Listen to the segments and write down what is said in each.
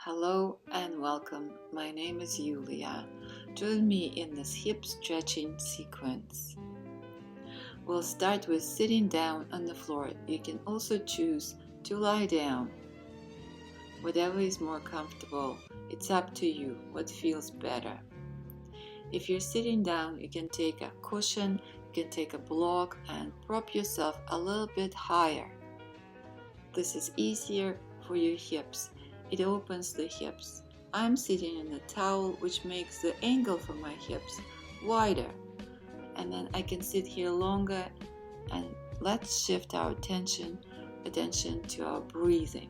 Hello and welcome. My name is Yulia. Join me in this hip stretching sequence. We'll start with sitting down on the floor. You can also choose to lie down. Whatever is more comfortable, it's up to you what feels better. If you're sitting down, you can take a cushion, you can take a block and prop yourself a little bit higher. This is easier for your hips. It opens the hips. I'm sitting in a towel, which makes the angle for my hips wider. And then I can sit here longer, and let's shift our attention to our breathing.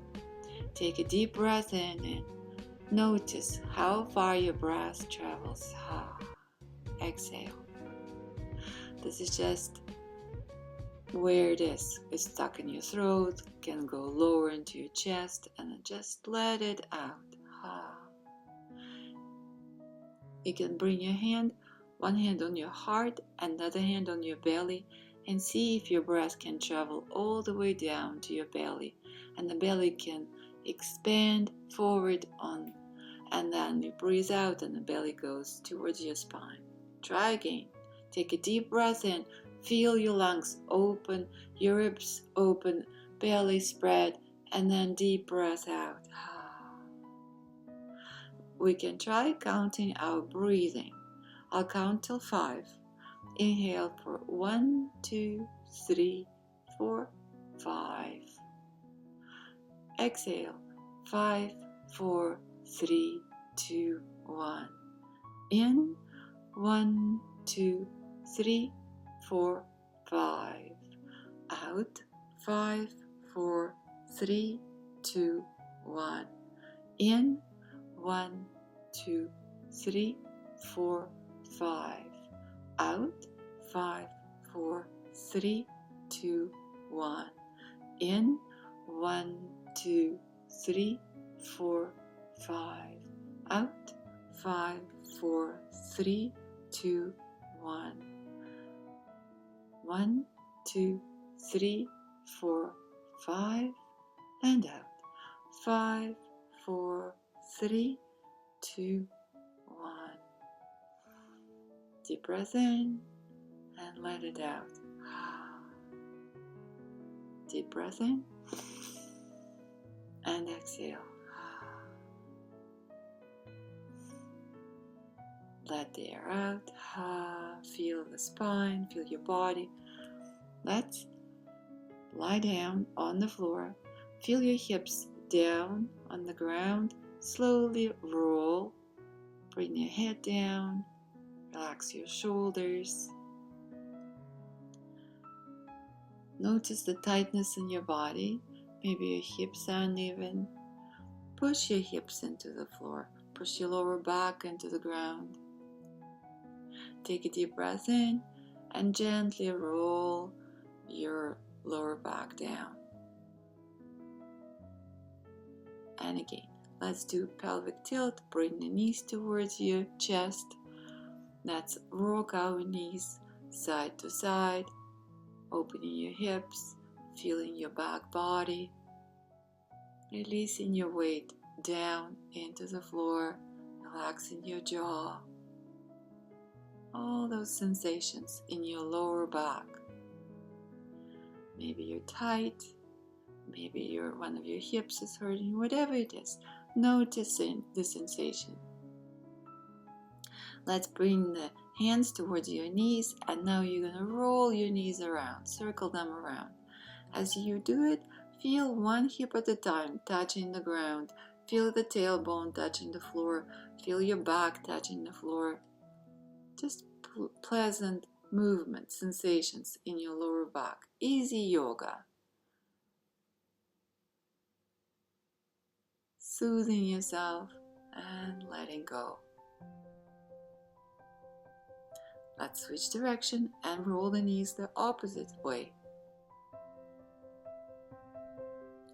Take a deep breath in and notice how far your breath travels. Exhale. This is just where it is. It's stuck in your throat, can go lower into your chest, and then just let it out. You can bring your one hand on your heart, another hand on your belly, and see if your breath can travel all the way down to your belly, and the belly can expand forward and then you breathe out and the belly goes towards your spine. Try again. Take a deep breath in. Feel your lungs open, your ribs open, belly spread, and then deep breath out. We can try counting our breathing. I'll count till 5. Inhale for 1, 2, 3, 4, 5. Exhale 5, 4, 3, 2, 1. In 1, 2, 3, 4, 5. Out 5, 4, 3, 2, 1. In 1, 2, 3, 4, 5. Out 5, 4, 3, 2, 1. In 1, 2, 3, 4, 5. Out 5, 4, 3, 2, 1. 1, 2, 3, 4, 5, and out. 5, 4, 3, 2, 1. Deep breath in and let it out. Deep breath in and exhale. Let the air out. Feel the spine, feel your body. Let's lie down on the floor. Feel your hips down on the ground. Slowly roll. Bring your head down. Relax your shoulders. Notice the tightness in your body. Maybe your hips are uneven. Push your hips into the floor. Push your lower back into the ground. Take a deep breath in and gently roll your lower back down. And again, let's do pelvic tilt. Bring the knees towards your chest. Let's rock our knees side to side, opening your hips, feeling your back body, releasing your weight down into the floor, relaxing your jaw. All those sensations in your lower back. Maybe you're tight, maybe one of your hips is hurting, whatever it is, noticing the sensation. Let's bring the hands towards your knees, and now you're going to roll your knees around, circle them around. As you do it, feel one hip at a time touching the ground. Feel the tailbone touching the floor. Feel your back touching the floor. Just pleasant movement, sensations in your lower back. Easy yoga. Soothing yourself and letting go. Let's switch direction and roll the knees the opposite way.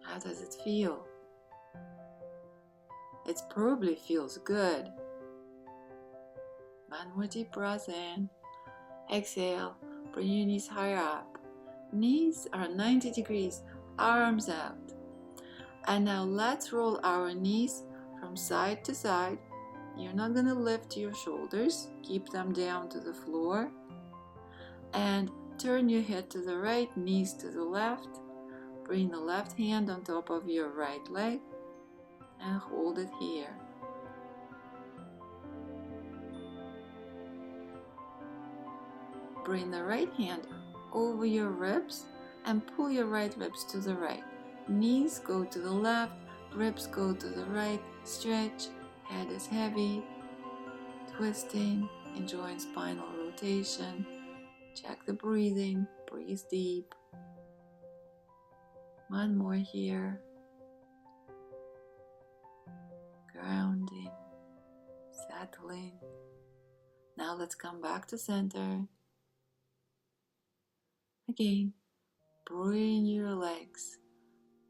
How does it feel? It probably feels good. One more deep breath in. Exhale. Bring your knees higher up. Knees are 90 degrees. Arms out. And now let's roll our knees from from side to side. You're not going to lift your shoulders. Keep them down to the floor. And turn your head to the right, knees to the left. Bring the left hand on top of your right leg and hold it here. Bring the right hand over your ribs and pull your right ribs to the right. Knees go to the left, ribs go to the right. Stretch, head is heavy, twisting, enjoying spinal rotation. Check the breathing, breathe deep. One more here. Grounding, settling. Now let's come back to center. Again, bring your legs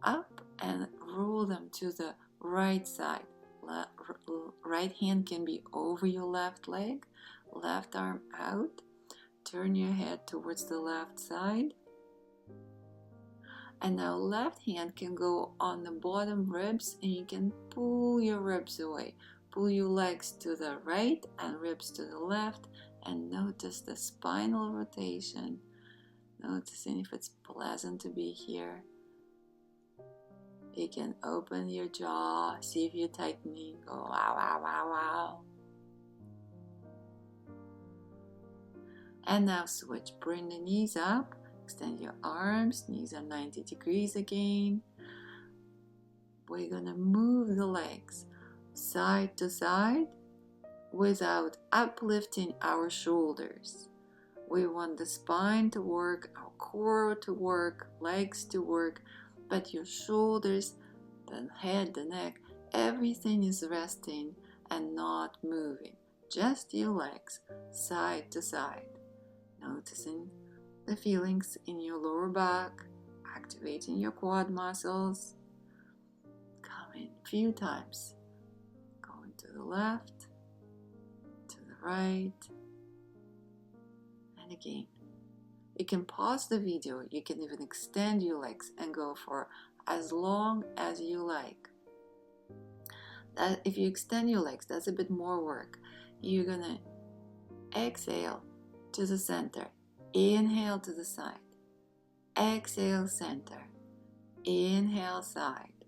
up and roll them to the right side. Right hand can be over your left leg, left arm out. Turn your head towards the left side. And now left hand can go on the bottom ribs and you can pull your ribs away. Pull your legs to the right and ribs to the left, and notice the spinal rotation. Noticing if it's pleasant to be here. You can open your jaw, see if you're tightening, go wow, wow, wow, wow. And now switch, bring the knees up, extend your arms, knees are 90 degrees again. We're gonna move the legs side to side without uplifting our shoulders. We want the spine to work, our core to work, legs to work, but your shoulders, the head, the neck, everything is resting and not moving. Just your legs, side to side. Noticing the feelings in your lower back, activating your quad muscles. Coming a few times. Going to the left, to the right, and again. You can pause the video, you can even extend your legs and go for as long as you like. If you extend your legs, that's a bit more work. You're gonna exhale to the center, inhale to the side, exhale center, inhale side,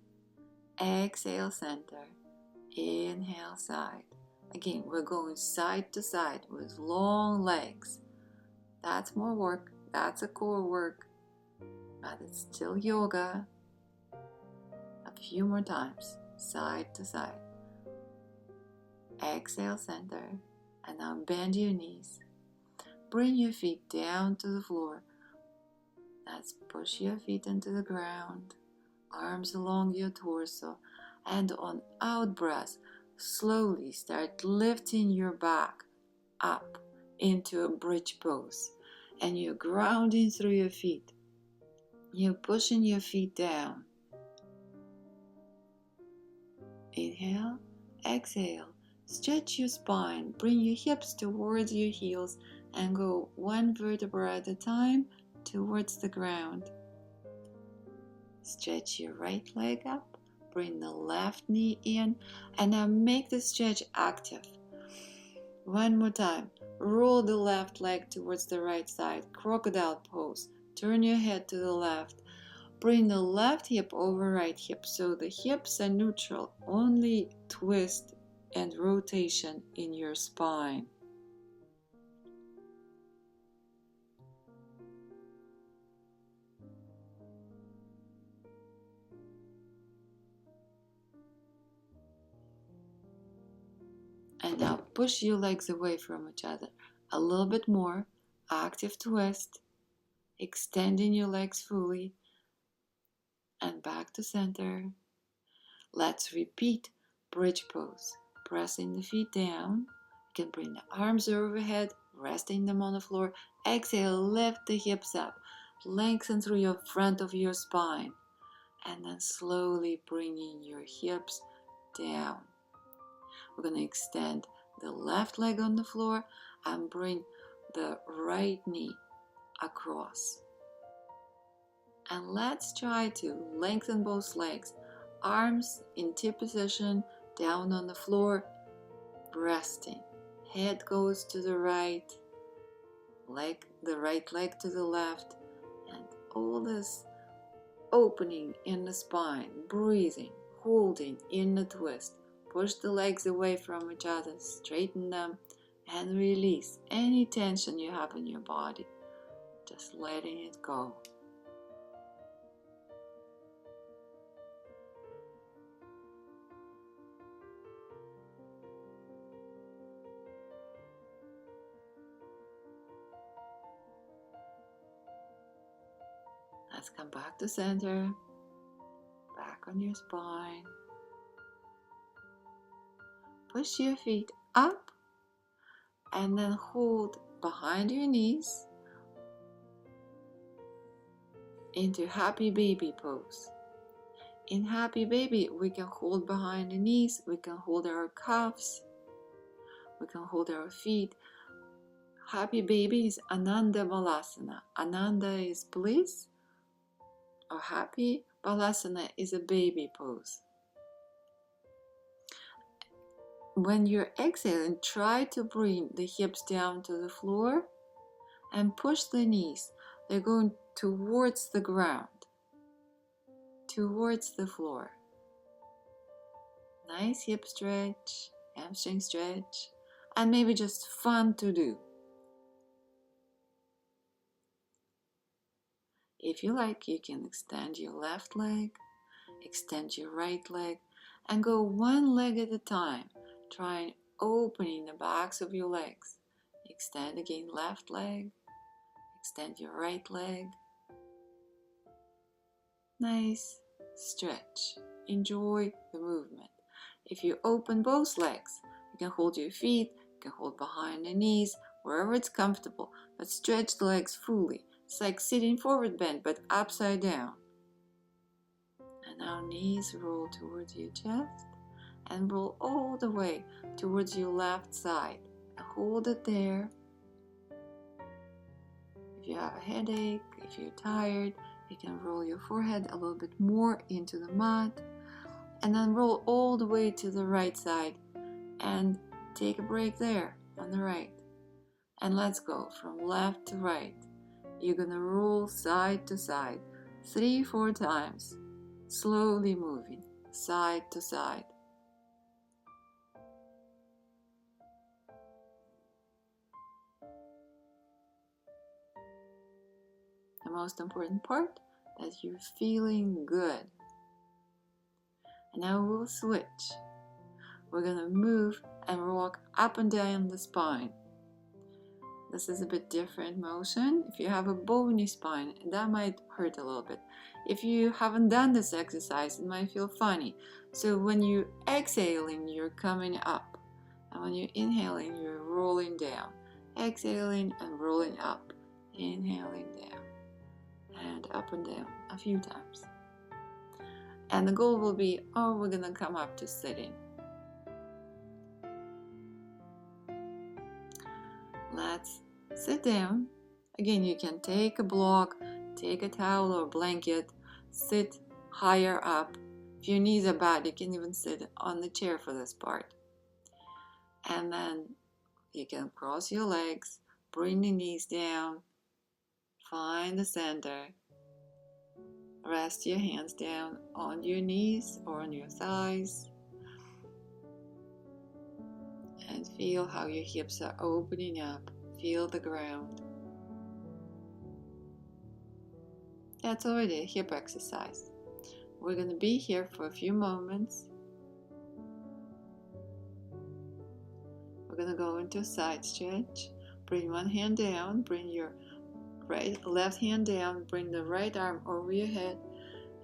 exhale center, inhale side. Again, we're going side to side with long legs. That's more work, that's a core work, but it's still yoga. A few more times, side to side. Exhale center, and now bend your knees. Bring your feet down to the floor. Let's push your feet into the ground, arms along your torso, and on out breath, slowly start lifting your back up into a bridge pose, and you're grounding through your feet. You're pushing your feet down. Inhale, exhale, stretch your spine, bring your hips towards your heels and go one vertebra at a time towards the ground. Stretch your right leg up, bring the left knee in, and now make the stretch active. One more time. Roll the left leg towards the right side, crocodile pose. Turn your head to the left. Bring the left hip over right hip so the hips are neutral, only twist and rotation in your spine. And now push your legs away from each other. A little bit more. Active twist. Extending your legs fully. And back to center. Let's repeat bridge pose. Pressing the feet down. You can bring the arms overhead, resting them on the floor. Exhale, lift the hips up. Lengthen through your front of your spine. And then slowly bringing your hips down. We're going to extend the left leg on the floor and bring the right knee across. And let's try to lengthen both legs. Arms in T position, down on the floor, resting. Head goes to the right, the right leg to the left, and all this opening in the spine, breathing, holding in the twist. Push the legs away from each other, straighten them, and release any tension you have in your body. Just letting it go. Let's come back to center, back on your spine. Push your feet up and then hold behind your knees into happy baby pose. In happy baby, we can hold behind the knees, we can hold our calves, we can hold our feet. Happy baby is Ananda Balasana. Ananda is bliss, or happy. Balasana is a baby pose. When you're exhaling, try to bring the hips down to the floor and push the knees. They're going towards the ground, towards the floor. Nice hip stretch, hamstring stretch, and maybe just fun to do. If you like, you can extend your left leg, extend your right leg, and go one leg at a time, trying opening the backs of your legs. Extend again left leg, extend your right leg. Nice stretch. Enjoy the movement. If you open both legs, you can hold your feet, you can hold behind the knees, wherever it's comfortable, but stretch the legs fully. It's like sitting forward bend, but upside down. And now knees roll towards your chest and roll all the way towards your left side. Hold it there. If you have a headache, if you're tired, you can roll your forehead a little bit more into the mat and then roll all the way to the right side and take a break there on the right. And let's go from left to right. You're gonna roll side to side 3-4 times, slowly moving side to side. The most important part, that you're feeling good. And now we'll switch. We're gonna move and rock up and down the spine. This is a bit different motion. If you have a bony spine, that might hurt a little bit. If you haven't done this exercise, it might feel funny. So when you're exhaling, you're coming up. And when you're inhaling, you're rolling down. Exhaling and rolling up. Inhaling down. And up and down a few times. And the goal will be, we're gonna come up to sitting. Let's sit down. Again, you can take a block, take a towel or blanket, sit higher up. If your knees are bad, you can even sit on the chair for this part. And then you can cross your legs, bring the knees down, find the center. Rest your hands down on your knees or on your thighs. And feel how your hips are opening up. Feel the ground. That's already a hip exercise. We're going to be here for a few moments. We're going to go into a side stretch. Bring one hand down, bring your left hand down, bring the right arm over your head,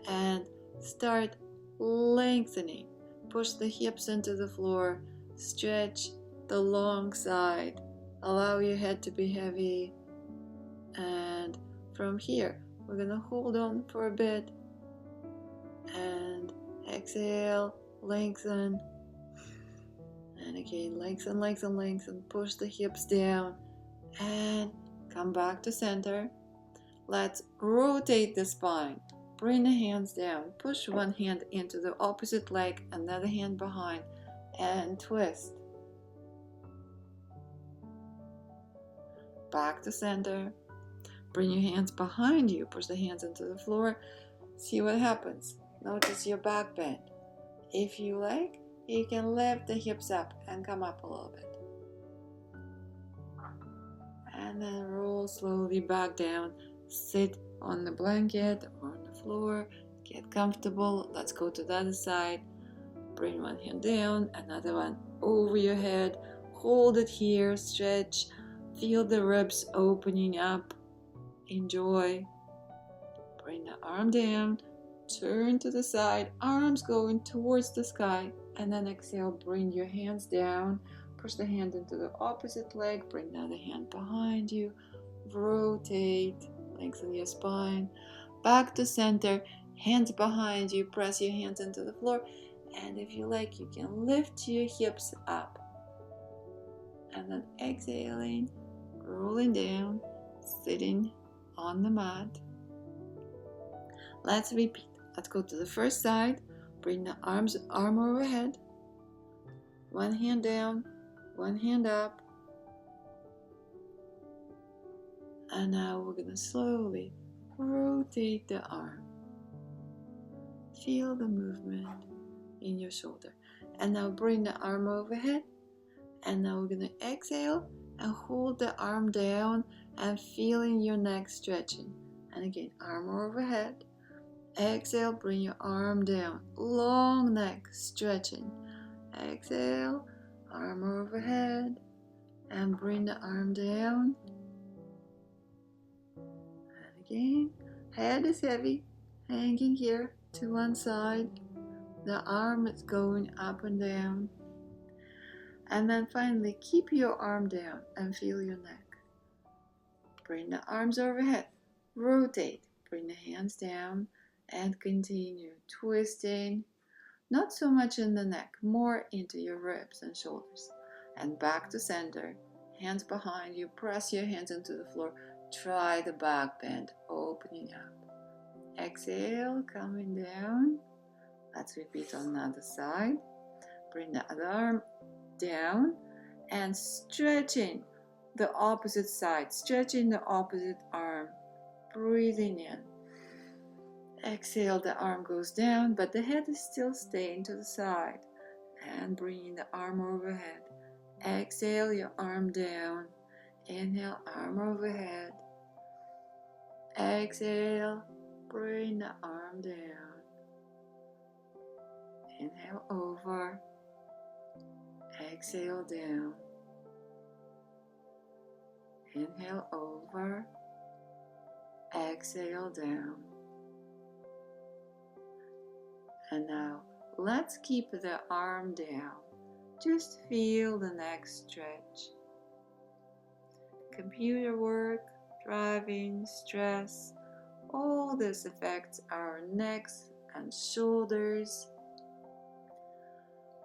and start lengthening. Push the hips into the floor, stretch the long side, allow your head to be heavy, and from here we're gonna hold on for a bit and exhale, lengthen, and again lengthen, lengthen, lengthen. Push the hips down and come back to center. Let's rotate the spine. Bring the hands down. Push one hand into the opposite leg, another hand behind. and twist. Back to center. Bring your hands behind you. Push the hands into the floor. See what happens. Notice your back bend. If you like, you can lift the hips up and come up a little bit. And then roll slowly back down. Sit on the blanket or on the floor. Get comfortable. Let's go to the other side. Bring one hand down, another one over your head. Hold it here, stretch. Feel the ribs opening up. Enjoy. Bring the arm down. Turn to the side. Arms going towards the sky. And then exhale, bring your hands down. Push the hand into the opposite leg. Bring the other hand behind you. Rotate. Lengthen your spine. Back to center. Hands behind you. Press your hands into the floor. And if you like, you can lift your hips up. And then exhaling, rolling down, sitting on the mat. Let's repeat. Let's go to the first side. Bring the arm overhead. One hand down, one hand up. And now we're going to slowly rotate the arm. Feel the movement in your shoulder. And now bring the arm overhead. And now we're going to exhale and hold the arm down and feeling your neck stretching. And again, arm overhead. Exhale, bring your arm down. Long neck stretching. Exhale, arm overhead. And bring the arm down. And again, head is heavy, hanging here to one side. The arm is going up and down. And then finally, keep your arm down and feel your neck. Bring the arms overhead. Rotate. Bring the hands down and continue twisting. Not so much in the neck, more into your ribs and shoulders. And back to center. Hands behind you. Press your hands into the floor. Try the back bend, opening up. Exhale, coming down. Let's repeat on the other side. Bring the other arm down and stretching the opposite side, stretching the opposite arm, breathing in. Exhale, the arm goes down, but the head is still staying to the side. And bringing the arm overhead. Exhale, your arm down. Inhale, arm overhead. Exhale, bring the arm down. Inhale over. Exhale down. Inhale over. Exhale down. And now let's keep the arm down. Just feel the neck stretch. Computer work, driving, stress, all this affects our necks and shoulders.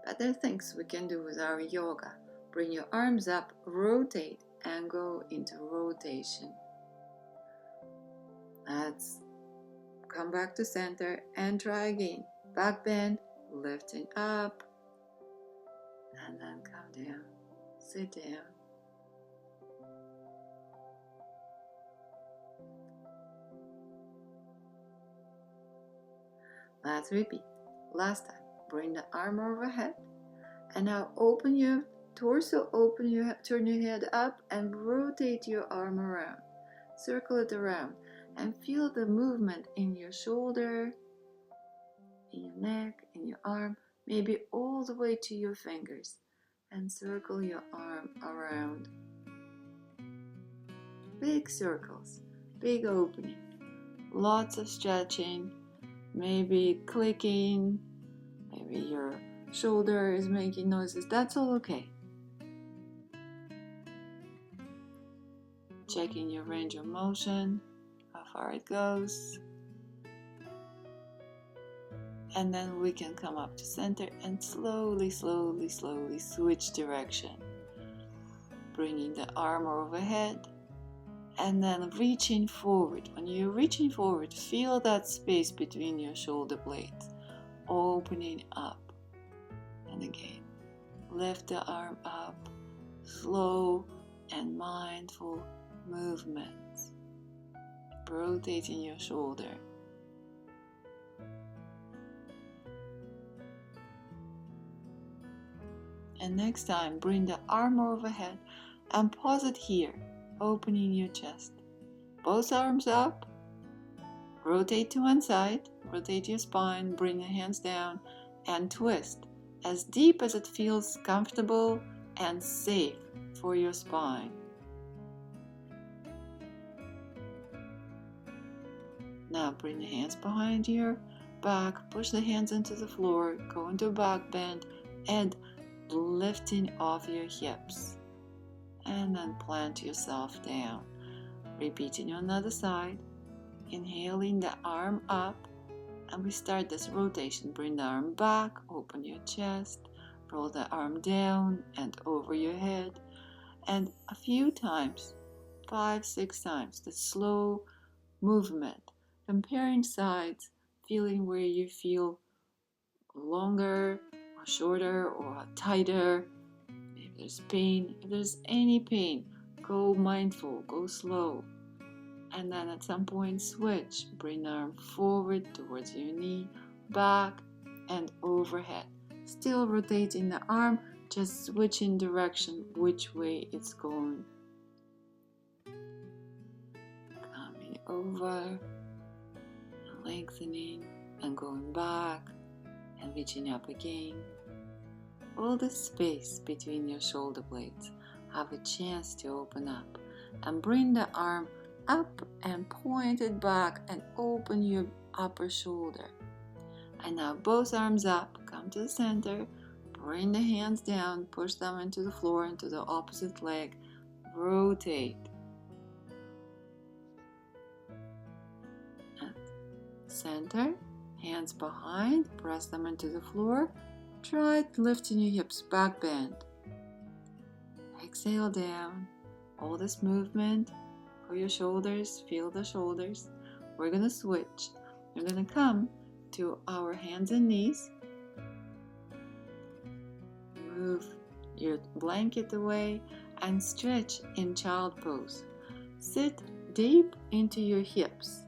But there are things we can do with our yoga. Bring your arms up, rotate, and go into rotation. Let's come back to center and try again. Back bend, lifting up, and then come down, sit down. Let's repeat. Last time, bring the arm overhead, and now open your torso, turn your head up and rotate your arm around. Circle it around and feel the movement in your shoulder, in your neck, in your arm, maybe all the way to your fingers, and circle your arm around. Big circles, big opening, lots of stretching, maybe clicking, maybe your shoulder is making noises. That's all okay. Checking your range of motion, how far it goes. And then we can come up to center and slowly, slowly, slowly switch direction. Bringing the arm overhead and then reaching forward. When you're reaching forward, feel that space between your shoulder blades, opening up. And again, lift the arm up, slow and mindful movements, rotating your shoulder. And next time, bring the arm overhead and pause it here, opening your chest. Both arms up, rotate to one side, rotate your spine, bring the hands down, and twist as deep as it feels comfortable and safe for your spine. Now bring the hands behind your back, push the hands into the floor, go into a back bend, and lifting off your hips. And then plant yourself down. Repeating on the other side. Inhaling the arm up, and we start this rotation. Bring the arm back, open your chest, roll the arm down and over your head, and a few times, 5-6 times, the slow movement, comparing sides, feeling where you feel longer or shorter or tighter. If there's pain, if there's any pain, go mindful, go slow. And then at some point switch, bring the arm forward towards your knee, back and overhead. Still rotating the arm, just switching direction, which way it's going. Coming over, lengthening and going back and reaching up again. All the space between your shoulder blades have a chance to open up, and bring the arm up and point it back and open your upper shoulder. And now both arms up, come to the center, bring the hands down, push them into the floor, into the opposite leg, rotate. And center, hands behind, press them into the floor, try lifting your hips, back bend. Exhale down, all this movement for your shoulders, feel the shoulders. We're going to switch. We're going to come to our hands and knees. Move your blanket away and stretch in child pose. Sit deep into your hips.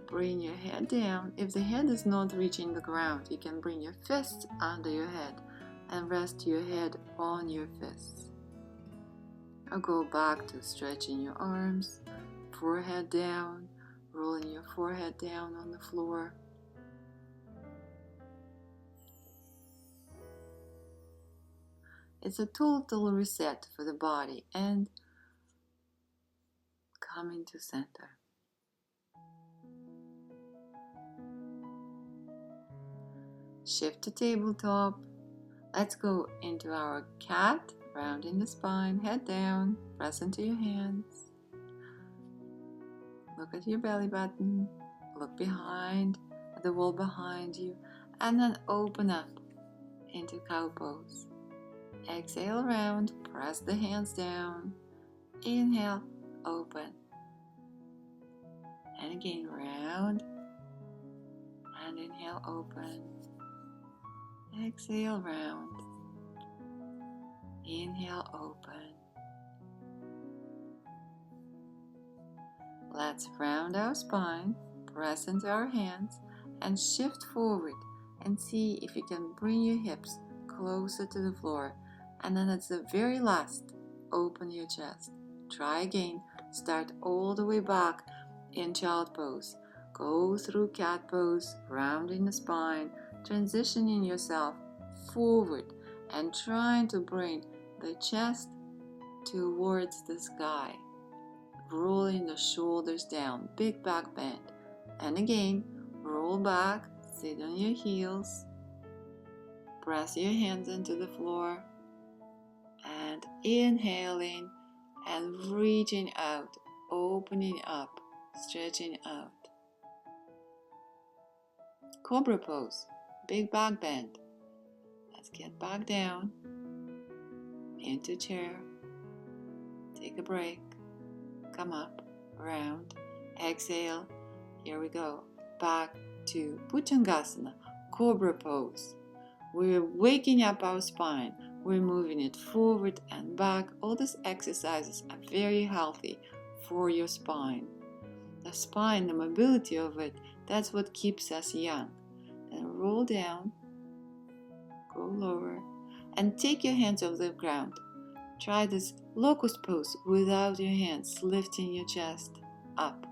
Bring your head down. If the head is not reaching the ground, you can bring your fists under your head and rest your head on your fists. Now go back to stretching your arms, forehead down, rolling your forehead down on the floor. It's a total reset for the body and coming to center. Shift to tabletop. Let's go into our cat, rounding the spine, head down, press into your hands. Look at your belly button, look behind, at the wall behind you, and then open up into cow pose. Exhale round, press the hands down. Inhale, open. And again, round, and inhale, open. Exhale, round. Inhale, open. Let's round our spine, press into our hands, and shift forward and see if you can bring your hips closer to the floor. And then at the very last, open your chest. Try again. Start all the way back in child pose. Go through cat pose, rounding the spine, transitioning yourself forward and trying to bring the chest towards the sky, rolling the shoulders down, big back bend. And again, roll back, sit on your heels, press your hands into the floor, and inhaling and reaching out, opening up, stretching out. Cobra pose, big back bend. Let's get back down into chair. Take a break. Come up, round, exhale. Here we go. Back to Bhujangasana, Cobra pose. We're waking up our spine. We're moving it forward and back. All these exercises are very healthy for your spine. The spine, the mobility of it, that's what keeps us young. And roll down, go lower, and take your hands off the ground. Try this locust pose without your hands, lifting your chest up.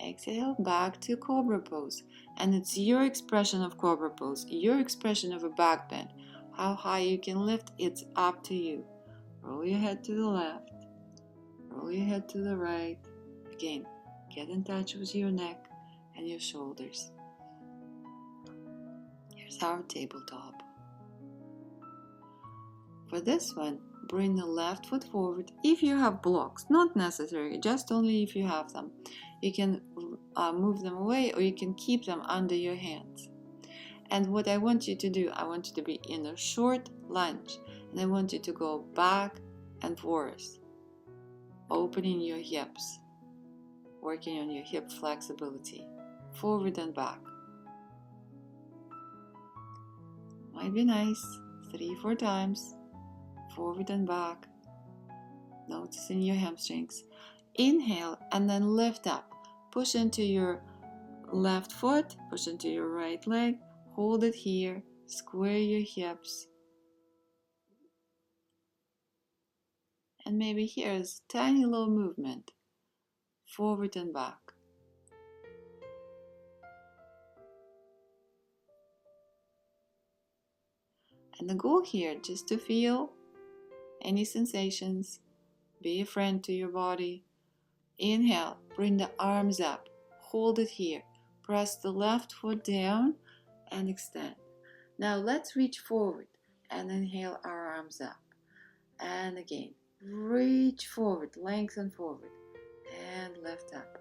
Exhale, back to cobra pose. And it's your expression of cobra pose, your expression of a back bend. How high you can lift, it's up to you. Roll your head to the left, roll your head to the right. Again, get in touch with your neck and your shoulders. Here's our tabletop. For this one, bring the left foot forward if you have blocks. Not necessary, just only if you have them. You can move them away or you can keep them under your hands. And what I want you to do, I want you to be in a short lunge. And I want you to go back and forth, opening your hips, working on your hip flexibility, forward and back. Might be nice, 3-4 times. Forward and back, noticing your hamstrings. Inhale and then lift up. Push into your left foot, push into your right leg, hold it here, square your hips. And maybe here's a tiny little movement, forward and back. And the goal here, just to feel any sensations, be a friend to your body. Inhale, bring the arms up, hold it here, press the left foot down and extend. Now let's reach forward and inhale our arms up. And again, reach forward, lengthen forward and lift up.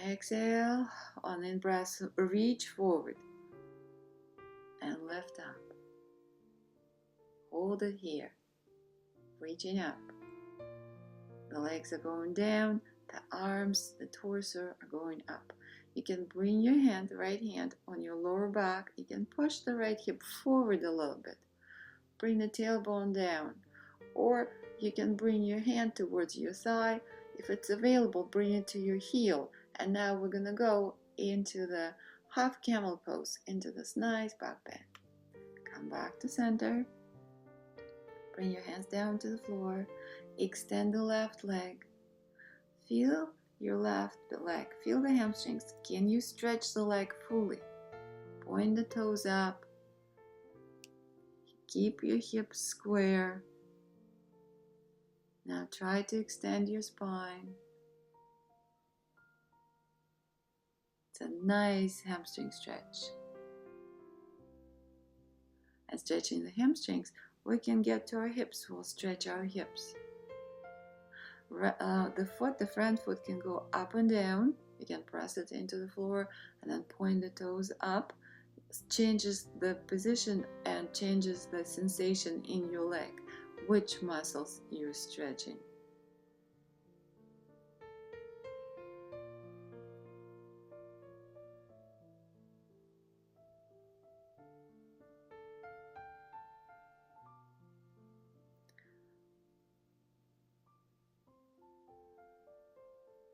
Exhale, on in-breath, reach forward and lift up. Hold it here, reaching up. The legs are going down, the arms, the torso are going up. You can bring your hand, right hand, on your lower back. You can push the right hip forward a little bit. Bring the tailbone down. Or you can bring your hand towards your thigh. If it's available, bring it to your heel. And now we're going to go into the half camel pose, into this nice back bend. Come back to center. Bring your hands down to the floor. Extend the left leg. Feel your left leg. Feel the hamstrings. Can you stretch the leg fully? Point the toes up. Keep your hips square. Now try to extend your spine. It's a nice hamstring stretch. And stretching the hamstrings, we can get to our hips. We'll stretch our hips. The front foot can go up and down. You can press it into the floor and then point the toes up. It changes the position and changes the sensation in your leg, which muscles you're stretching.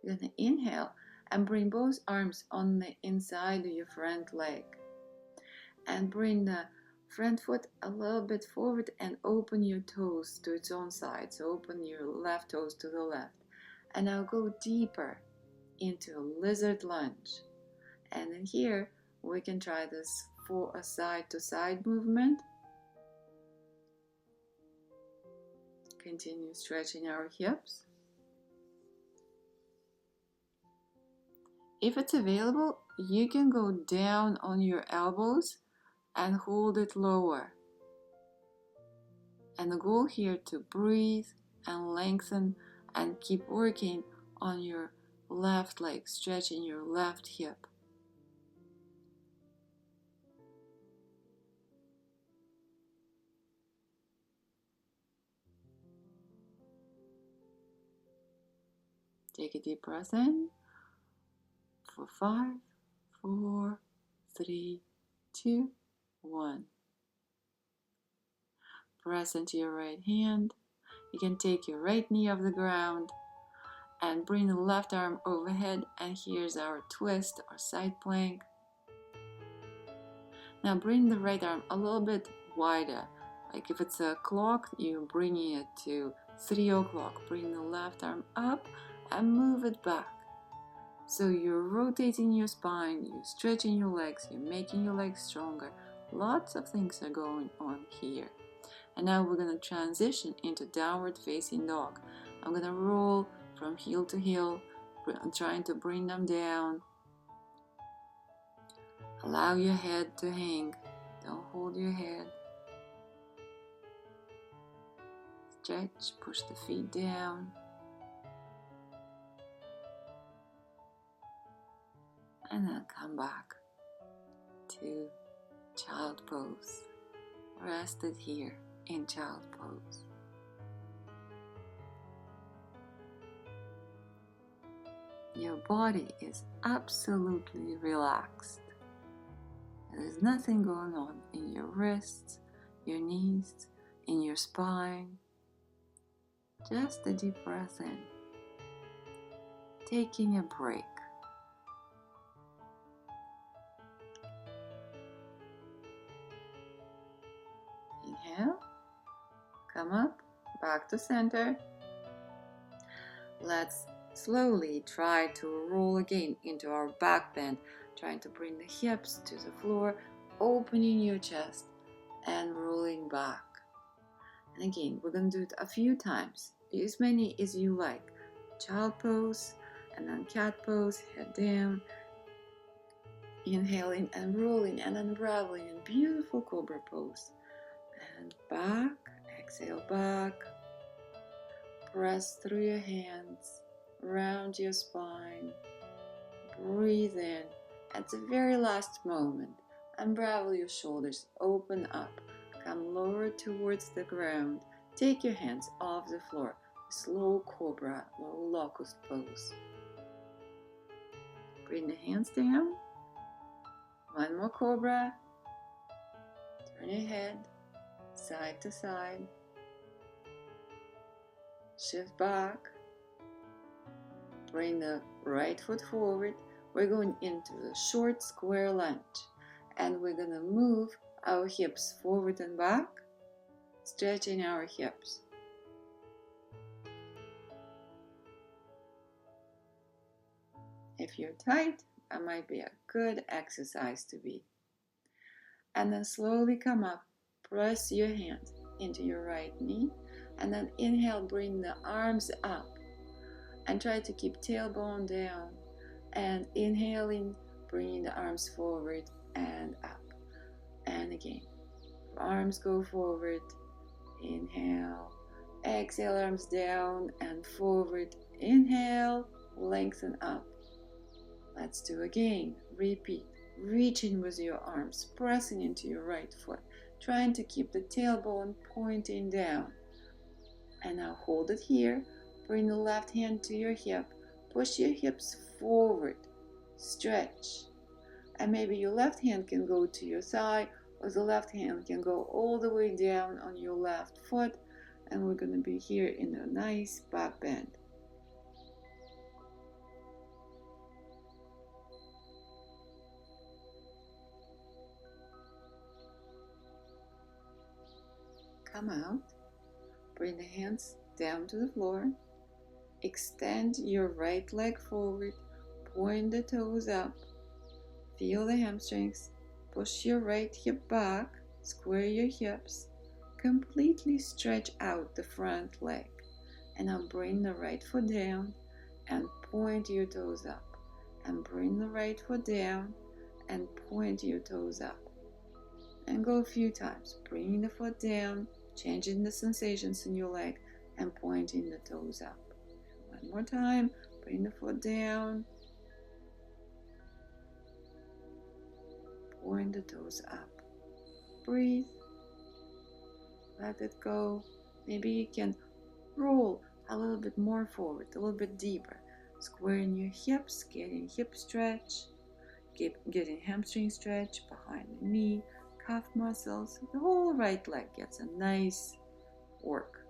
You're going to inhale and bring both arms on the inside of your front leg. And bring the front foot a little bit forward and open your toes to its own side. So open your left toes to the left. And now go deeper into a lizard lunge. And in here, we can try this for a side-to-side movement. Continue stretching our hips. If it's available, you can go down on your elbows and hold it lower. And the goal here to breathe and lengthen and keep working on your left leg, stretching your left hip. Take a deep breath in for 5, 4, 3, 2, 1. Press into your right hand. You can take your right knee off the ground and bring the left arm overhead, and here's our twist or side plank. Now bring the right arm a little bit wider. Like if it's a clock, you're bringing it to 3 o'clock. Bring the left arm up and move it back. So you're rotating your spine, you're stretching your legs, you're making your legs stronger. Lots of things are going on here. And now we're going to transition into downward facing dog. I'm going to roll from heel to heel, trying to bring them down. Allow your head to hang. Don't hold your head. Stretch, push the feet down. And then come back to child pose. Rested here in child pose. Your body is absolutely relaxed. There's nothing going on in your wrists, your knees, in your spine. Just a deep breath in. Taking a break. Inhale. Come up, back to center. Let's slowly try to roll again into our back bend, trying to bring the hips to the floor, opening your chest and rolling back. And again, we're going to do it a few times, as many as you like. Child pose, and then cat pose, head down, inhaling and rolling and unraveling in beautiful cobra pose. And back, exhale back. Press through your hands, round your spine. Breathe in. At the very last moment, unravel your shoulders, open up. Come lower towards the ground. Take your hands off the floor. Slow cobra, low locust pose. Bring the hands down. One more cobra. Turn your head side to side. Shift back. Bring the right foot forward. We're going into the short square lunge. And we're going to move our hips forward and back, stretching our hips. If you're tight, that might be a good exercise to be. And then slowly come up. Press your hands into your right knee. And then inhale, bring the arms up. And try to keep tailbone down. And inhaling, bringing the arms forward and up. And again, arms go forward. Inhale. Exhale, arms down and forward. Inhale, lengthen up. Let's do again. Repeat. Reaching with your arms, pressing into your right foot. Trying to keep the tailbone pointing down. And now hold it here. Bring the left hand to your hip. Push your hips forward. Stretch. And maybe your left hand can go to your thigh, or the left hand can go all the way down on your left foot. And we're going to be here in a nice back bend. Come out. Bring the hands down to the floor. Extend your right leg forward. Point the toes up. Feel the hamstrings. Push your right hip back. Square your hips. Completely stretch out the front leg. And now bring the right foot down and point your toes up. And bring the right foot down and point your toes up. And go a few times. Bringing the foot down, changing the sensations in your leg, and pointing the toes up. One more time. Bring the foot down. Point the toes up. Breathe. Let it go. Maybe you can roll a little bit more forward, a little bit deeper. Squaring your hips, getting hip stretch, getting hamstring stretch behind the knee. calf muscles. The whole right leg gets a nice work.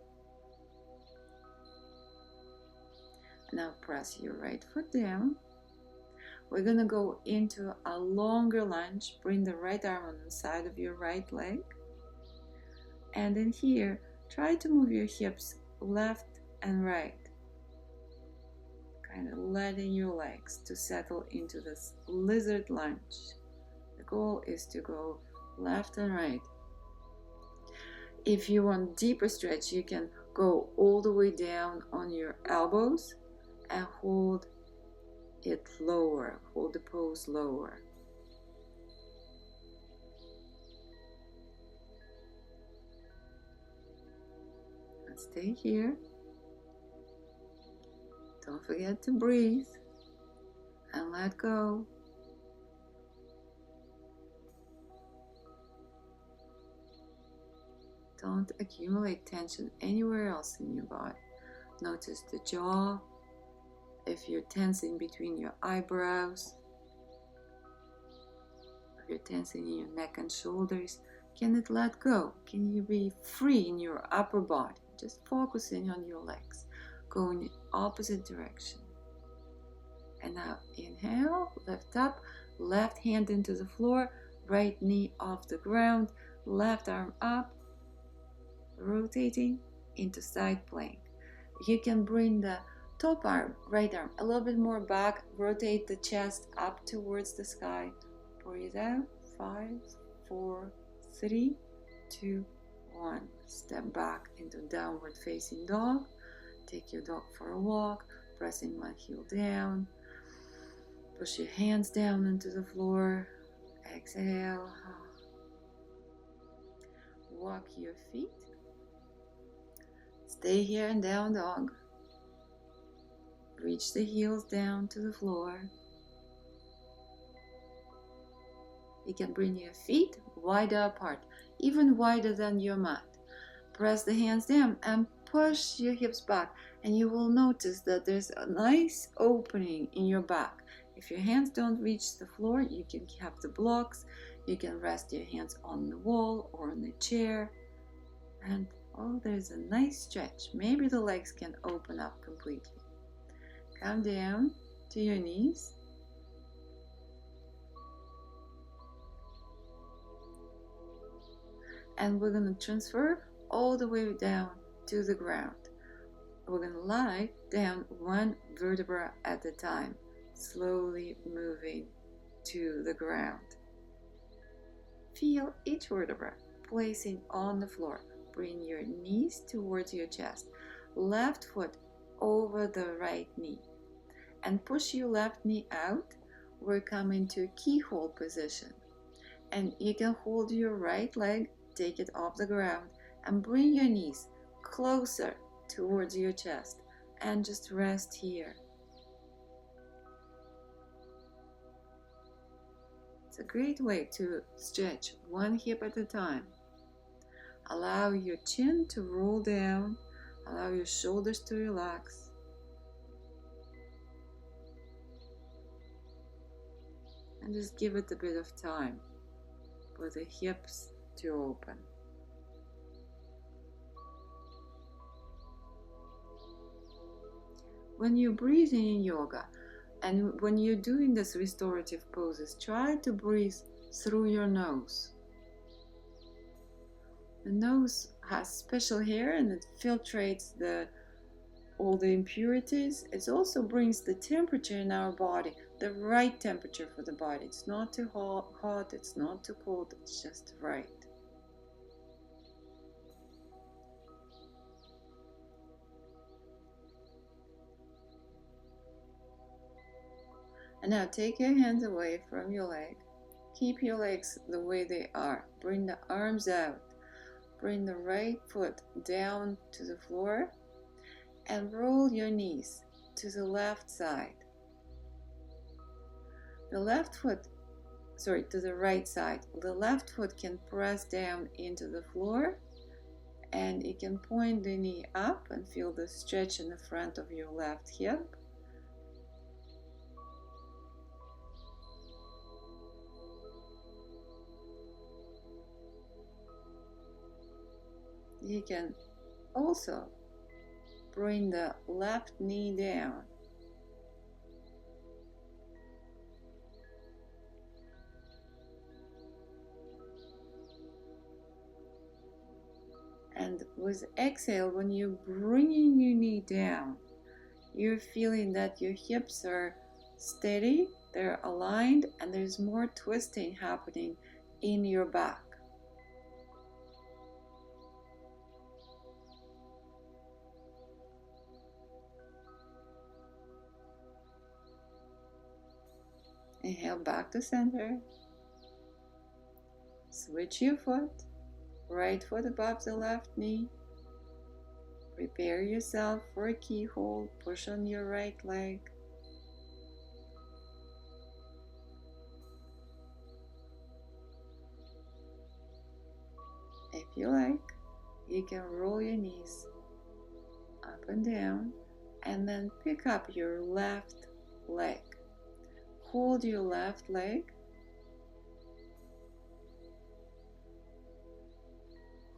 Now press your right foot down. We're going to go into a longer lunge. Bring the right arm on the side of your right leg. And in here, try to move your hips left and right. Kind of letting your legs to settle into this lizard lunge. The goal is to go left and right. If you want deeper stretch, you can go all the way down on your elbows and hold it lower, hold the pose lower. And stay here. Don't forget to breathe and let go. Don't accumulate tension anywhere else in your body. Notice the jaw. If you're tensing between your eyebrows, if you're tensing in your neck and shoulders, can it let go? Can you be free in your upper body? Just focusing on your legs. Go in the opposite direction. And now inhale, lift up, left hand into the floor, right knee off the ground, left arm up, rotating into side plank. You can bring the top arm, right arm, a little bit more back, rotate the chest up towards the sky. Breathe out, 5, 4, 3, 2, 1. Step back into downward facing dog. Take your dog for a walk, pressing one heel down. Push your hands down into the floor. Exhale. Walk your feet. Stay here in down dog. Reach the heels down to the floor. You can bring your feet wider apart, even wider than your mat. Press the hands down and push your hips back, and you will notice that there's a nice opening in your back. If your hands don't reach the floor, you can have the blocks. You can rest your hands on the wall or on the chair. And oh, there's a nice stretch. Maybe the legs can open up completely. Come down to your knees. And we're going to transfer all the way down to the ground. We're going to lie down one vertebra at a time, slowly moving to the ground. Feel each vertebra placing on the floor. Bring your knees towards your chest. Left foot over the right knee. And push your left knee out. We're coming to keyhole position. And you can hold your right leg, take it off the ground, and bring your knees closer towards your chest. And just rest here. It's a great way to stretch one hip at a time. Allow your chin to roll down. Allow your shoulders to relax. And just give it a bit of time for the hips to open. When you're breathing in yoga, and when you're doing this restorative poses, try to breathe through your nose. The nose has special hair and it filtrates all the impurities. It also brings the temperature in our body, the right temperature for the body. It's not too hot, it's not too cold, it's just right. And now take your hands away from your leg. Keep your legs the way they are. Bring the arms out. Bring the right foot down to the floor and roll your knees to the left side. To the right side. The left foot can press down into the floor, and you can point the knee up and feel the stretch in the front of your left hip. You can also bring the left knee down. And with exhale, when you're bringing your knee down, you're feeling that your hips are steady, they're aligned, and there's more twisting happening in your back. Inhale back to center. Switch your foot. Right foot above the left knee. Prepare yourself for a keyhole. Push on your right leg. If you like, you can roll your knees up and down and then pick up your left leg. Hold your left leg.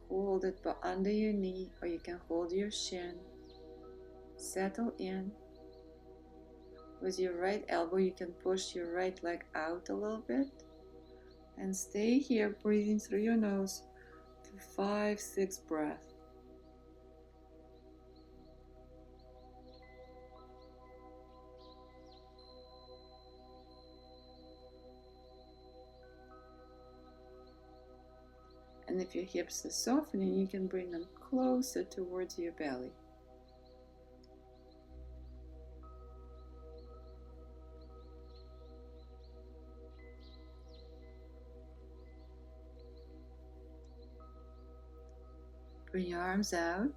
Hold it under your knee, or you can hold your shin. Settle in. With your right elbow, you can push your right leg out a little bit. And stay here, breathing through your nose for 5-6 breaths. And if your hips are softening, you can bring them closer towards your belly. Bring your arms out,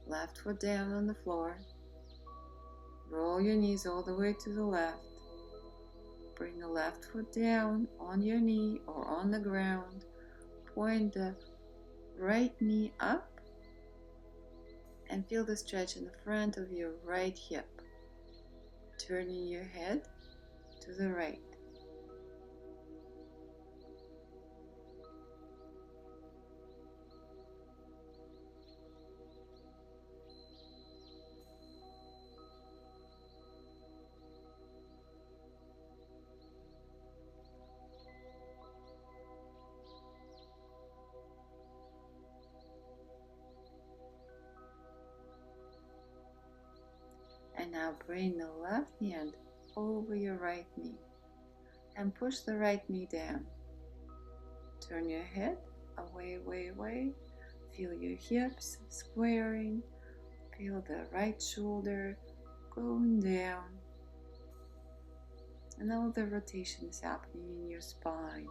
left foot down on the floor. Roll your knees all the way to the left. Bring the left foot down on your knee or on the ground. Point the right knee up and feel the stretch in the front of your right hip. Turning your head to the right. And now bring the left hand over your right knee and push the right knee down. Turn your head away, away, away. Feel your hips squaring. Feel the right shoulder going down. And all the rotation is happening in your spine.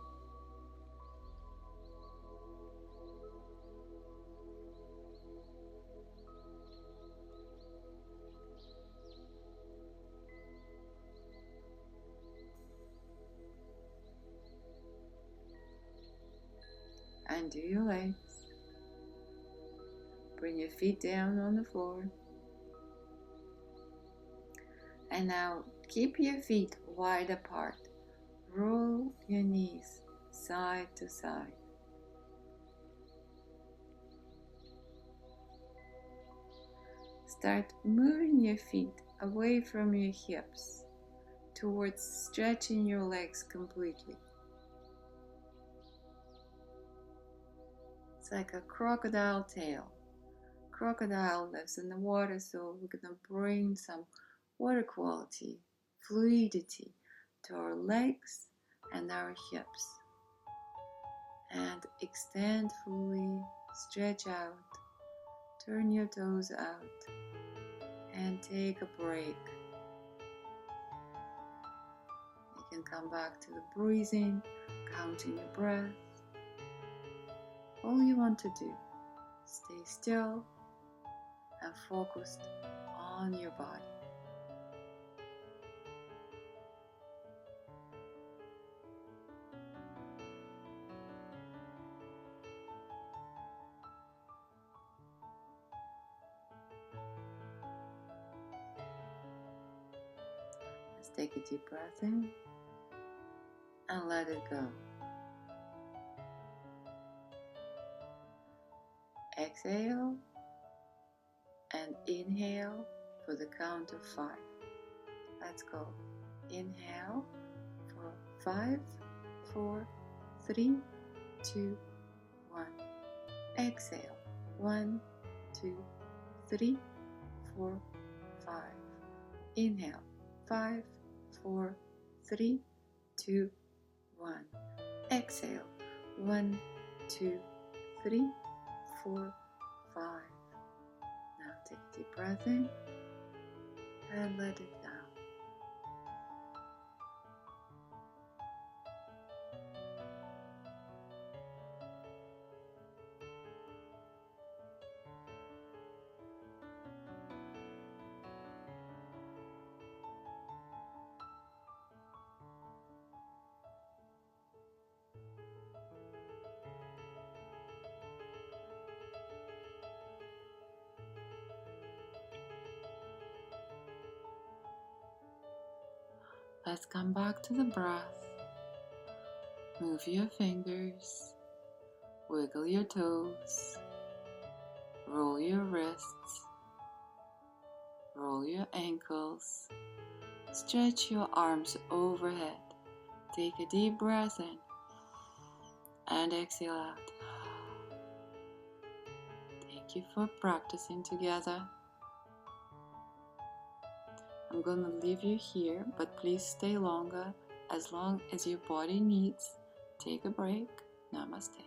Undo your legs. Bring your feet down on the floor. And now keep your feet wide apart. Roll your knees side to side. Start moving your feet away from your hips towards stretching your legs completely. It's like a crocodile tail. Crocodile lives in the water, so we're going to bring some water quality, fluidity to our legs and our hips. And extend fully, stretch out, turn your toes out, and take a break. You can come back to the breathing, counting your breath. All you want to do, stay still and focused on your body. Let's take a deep breath in and let it go. Exhale and inhale for the count of 5. Let's go. Inhale for 5, 4, 3, 2, 1. Exhale. 1, 2, 3, 4, 5. Inhale. 5, 4, 3, 2, 1. Exhale. 1, 2, 3, 4, 5. Now take a deep breath in and let it down. Let's come back to the breath. Move your fingers, wiggle your toes, roll your wrists, roll your ankles, stretch your arms overhead. Take a deep breath in and exhale out. Thank you for practicing together. I'm going to leave you here, but please stay longer as long as your body needs. Take a break. Namaste.